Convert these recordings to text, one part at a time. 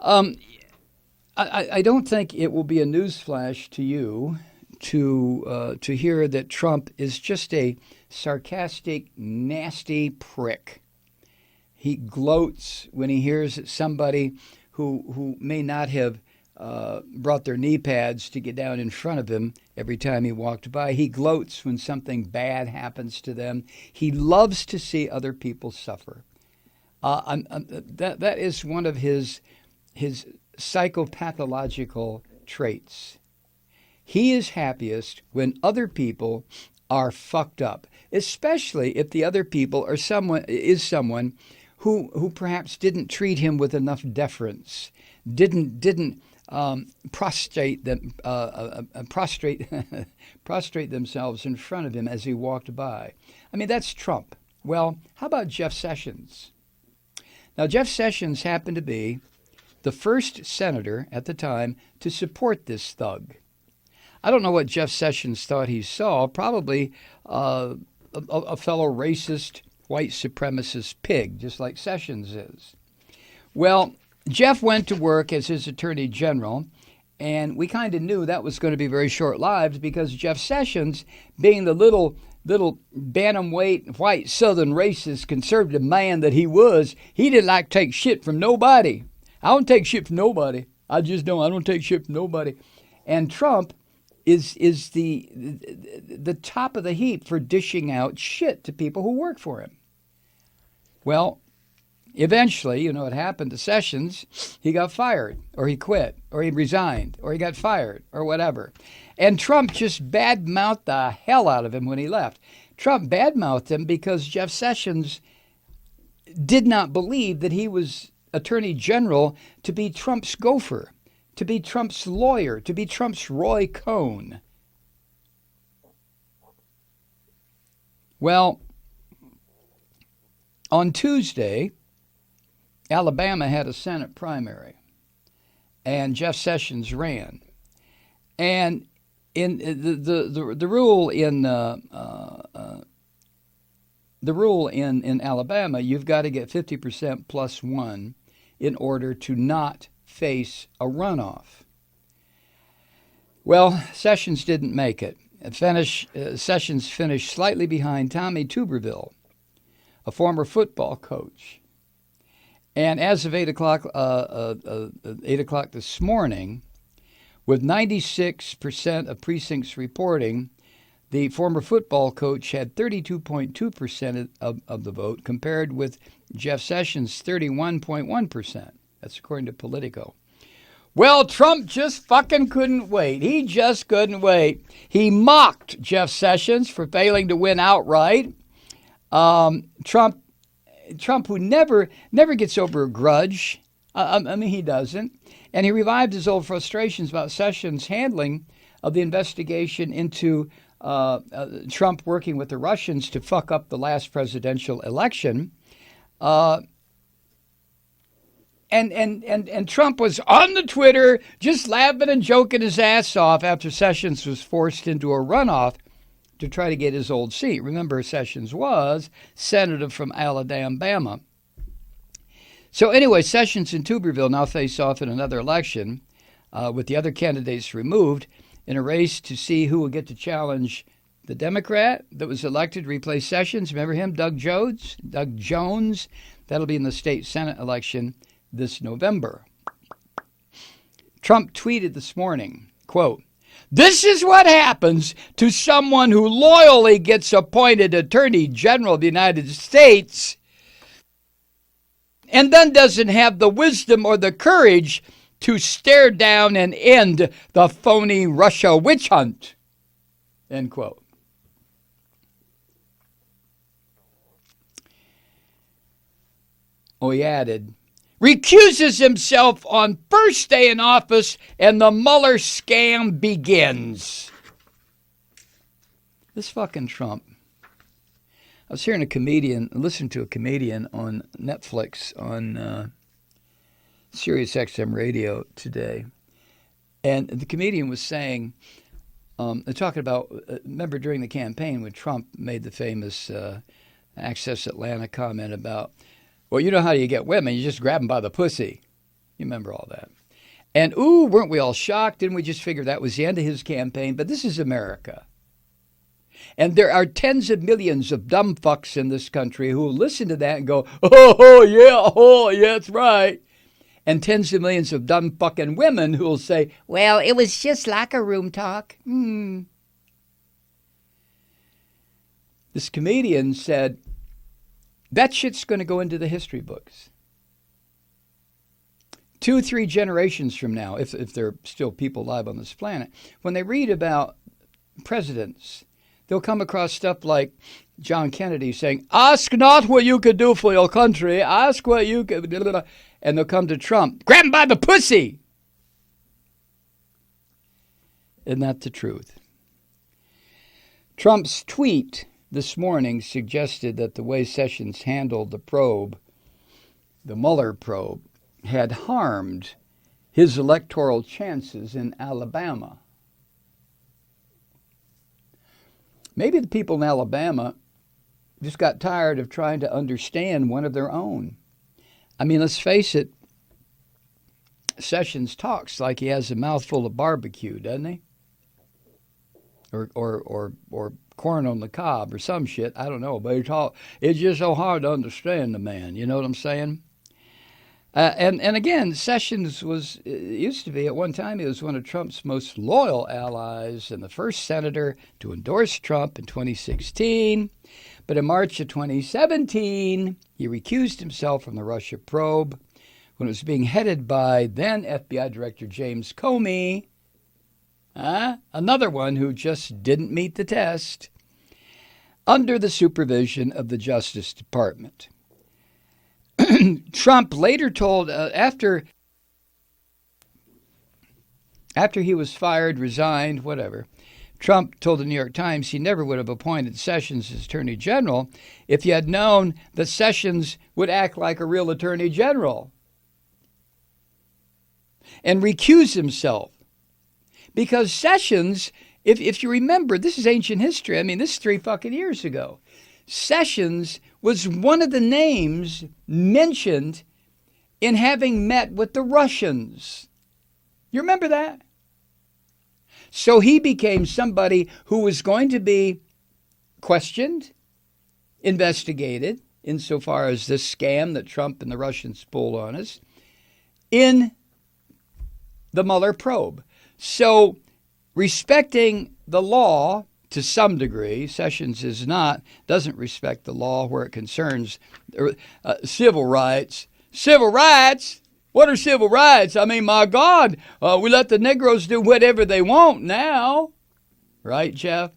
Um, I don't think it will be a newsflash to you to hear that Trump is just a sarcastic, nasty prick. He gloats when he hears that somebody who may not have brought their knee pads to get down in front of him every time he walked by. He gloats when something bad happens to them. He loves to see other people suffer. That is one of his psychopathological traits. He is happiest when other people are fucked up, especially if the other people are someone who perhaps didn't treat him with enough deference, didn't prostrate prostrate themselves in front of him as he walked by. I mean, that's Trump. Well, how about Jeff Sessions? Now, Jeff Sessions happened to be the first senator at the time to support this thug. I don't know what Jeff Sessions thought he saw. Probably a fellow racist, white supremacist pig, just like Sessions is. Well, Jeff went to work as his attorney general, and we kind of knew that was going to be very short-lived because Jeff Sessions, being the little bantamweight, white, southern racist, conservative man that he was, he didn't like to take shit from nobody. I don't take shit from nobody. I just don't. I don't take shit from nobody. And Trump is the top of the heap for dishing out shit to people who work for him. Well, eventually, you know what happened to Sessions. He got fired, or he quit, or he resigned, or he got fired, or whatever. And Trump just badmouthed the hell out of him when he left. Trump badmouthed him because Jeff Sessions did not believe that he was attorney general to be Trump's gopher, to be Trump's lawyer, to be Trump's Roy Cohn. Well, on Tuesday, Alabama had a Senate primary, and Jeff Sessions ran. And in the rule in Alabama, you've got to get 50% plus one in order to not face a runoff. Well, Sessions didn't make it. Sessions finished slightly behind Tommy Tuberville, a former football coach. And as of 8 o'clock this morning, with 96% of precincts reporting, the former football coach had 32.2% of the vote, compared with Jeff Sessions' 31.1%. That's according to Politico. Well, Trump just fucking couldn't wait. He just couldn't wait. He mocked Jeff Sessions for failing to win outright. Trump, who never gets over a grudge. I mean, he doesn't. And he revived his old frustrations about Sessions' handling of the investigation into Trump working with the Russians to fuck up the last presidential election. And Trump was on the Twitter just laughing and joking his ass off after Sessions was forced into a runoff to try to get his old seat. Remember, Sessions was senator from Alabama. So anyway, Sessions and Tuberville now face off in another election with the other candidates removed in a race to see who will get to challenge the Democrat that was elected to replace Sessions. Remember him, Doug Jones? That'll be in the state Senate election this November. Trump tweeted this morning, quote, "This is what happens to someone who loyally gets appointed Attorney General of the United States and then doesn't have the wisdom or the courage to stare down and end the phony Russia witch hunt." End quote. Oh, he added, recuses himself on first day in office and the Mueller scam begins. This fucking Trump. I was hearing listening to a comedian on Netflix on Sirius XM radio today. And the comedian was saying, they're talking about, remember during the campaign when Trump made the famous Access Atlanta comment about, well, you know how you get women, you just grab them by the pussy. You remember all that. And, ooh, weren't we all shocked? Didn't we just figure that was the end of his campaign? But this is America. And there are tens of millions of dumb fucks in this country who will listen to that and go, oh, yeah, that's right. And tens of millions of dumb fucking women who will say, well, it was just locker room talk. This comedian said, that shit's going to go into the history books. 2 or 3 generations from now, if there are still people alive on this planet, when they read about presidents, they'll come across stuff like John Kennedy saying, ask not what you could do for your country, ask what you could, and they'll come to Trump, grab him by the pussy. Isn't that the truth? Trump's tweet this morning suggested that the way Sessions handled the probe, the Mueller probe, had harmed his electoral chances in Alabama. Maybe the people in Alabama just got tired of trying to understand one of their own. I mean, let's face it, Sessions talks like he has a mouthful of barbecue, doesn't he? Or corn on the cob or some shit. I don't know, but it's just so hard to understand the man. You know what I'm saying? And again, Sessions used to be, at one time, he was one of Trump's most loyal allies and the first senator to endorse Trump in 2016. But in March of 2017, he recused himself from the Russia probe when it was being headed by then FBI Director James Comey, another one who just didn't meet the test, under the supervision of the Justice Department. Trump later told, after he was fired, resigned, whatever, Trump told the New York Times he never would have appointed Sessions as Attorney General if he had known that Sessions would act like a real Attorney General and recuse himself. Because Sessions, if you remember, this is ancient history. I mean, this is 3 fucking years ago. Sessions was one of the names mentioned in having met with the Russians. You remember that? So he became somebody who was going to be questioned, investigated, insofar as this scam that Trump and the Russians pulled on us, in the Mueller probe. So respecting the law to some degree, Sessions doesn't respect the law where it concerns civil rights. Civil rights? What are civil rights? I mean, my God, we let the Negroes do whatever they want now. Right, Jeff?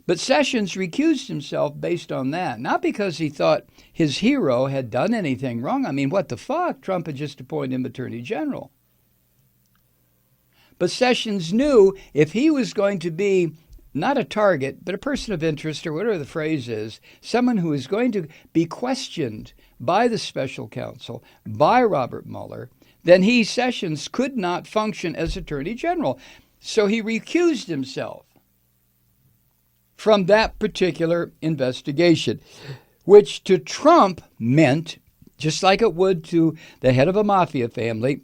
But Sessions recused himself based on that, not because he thought his hero had done anything wrong. I mean, what the fuck? Trump had just appointed him Attorney General. But Sessions knew if he was going to be not a target, but a person of interest, or whatever the phrase is, someone who is going to be questioned by the special counsel, by Robert Mueller, then he, Sessions, could not function as Attorney General. So he recused himself from that particular investigation, which to Trump meant, just like it would to the head of a mafia family,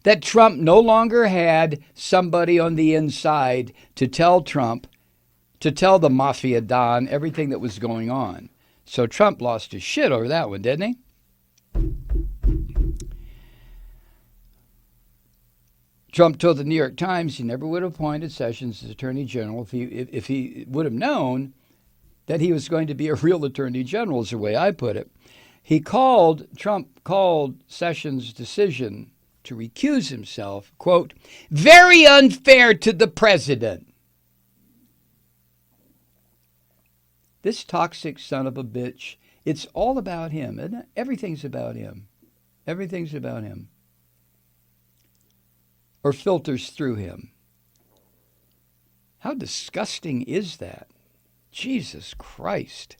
that Trump no longer had somebody on the inside to tell the mafia don everything that was going on. So Trump lost his shit over that one, didn't he? Trump told the New York Times he never would have appointed Sessions as Attorney General if he would have known that he was going to be a real Attorney General, is the way I put it. Trump called Sessions' decision to recuse himself, quote, very unfair to the president. This toxic son of a bitch, it's all about him, isn't it? Everything's about him. Everything's about him. Or filters through him. How disgusting is that? Jesus Christ.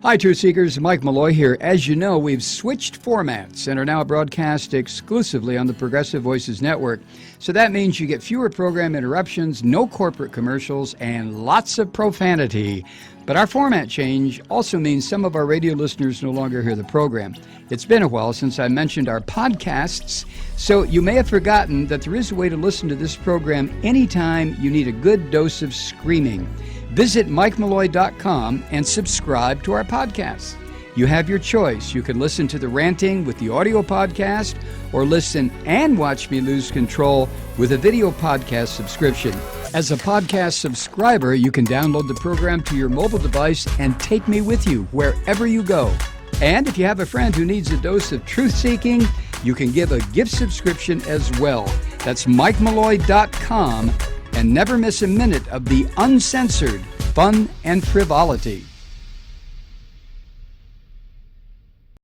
Hi, Truth Seekers. Mike Malloy here. As you know, we've switched formats and are now broadcast exclusively on the Progressive Voices Network. So that means you get fewer program interruptions, no corporate commercials, and lots of profanity. But our format change also means some of our radio listeners no longer hear the program. It's been a while since I mentioned our podcasts, so you may have forgotten that there is a way to listen to this program anytime you need a good dose of screaming. Visit MikeMalloy.com and subscribe to our podcasts. You have your choice. You can listen to the ranting with the audio podcast or listen and watch me lose control with a video podcast subscription. As a podcast subscriber, you can download the program to your mobile device and take me with you wherever you go. And if you have a friend who needs a dose of truth-seeking, you can give a gift subscription as well. That's MikeMalloy.com, and never miss a minute of the uncensored fun and frivolity.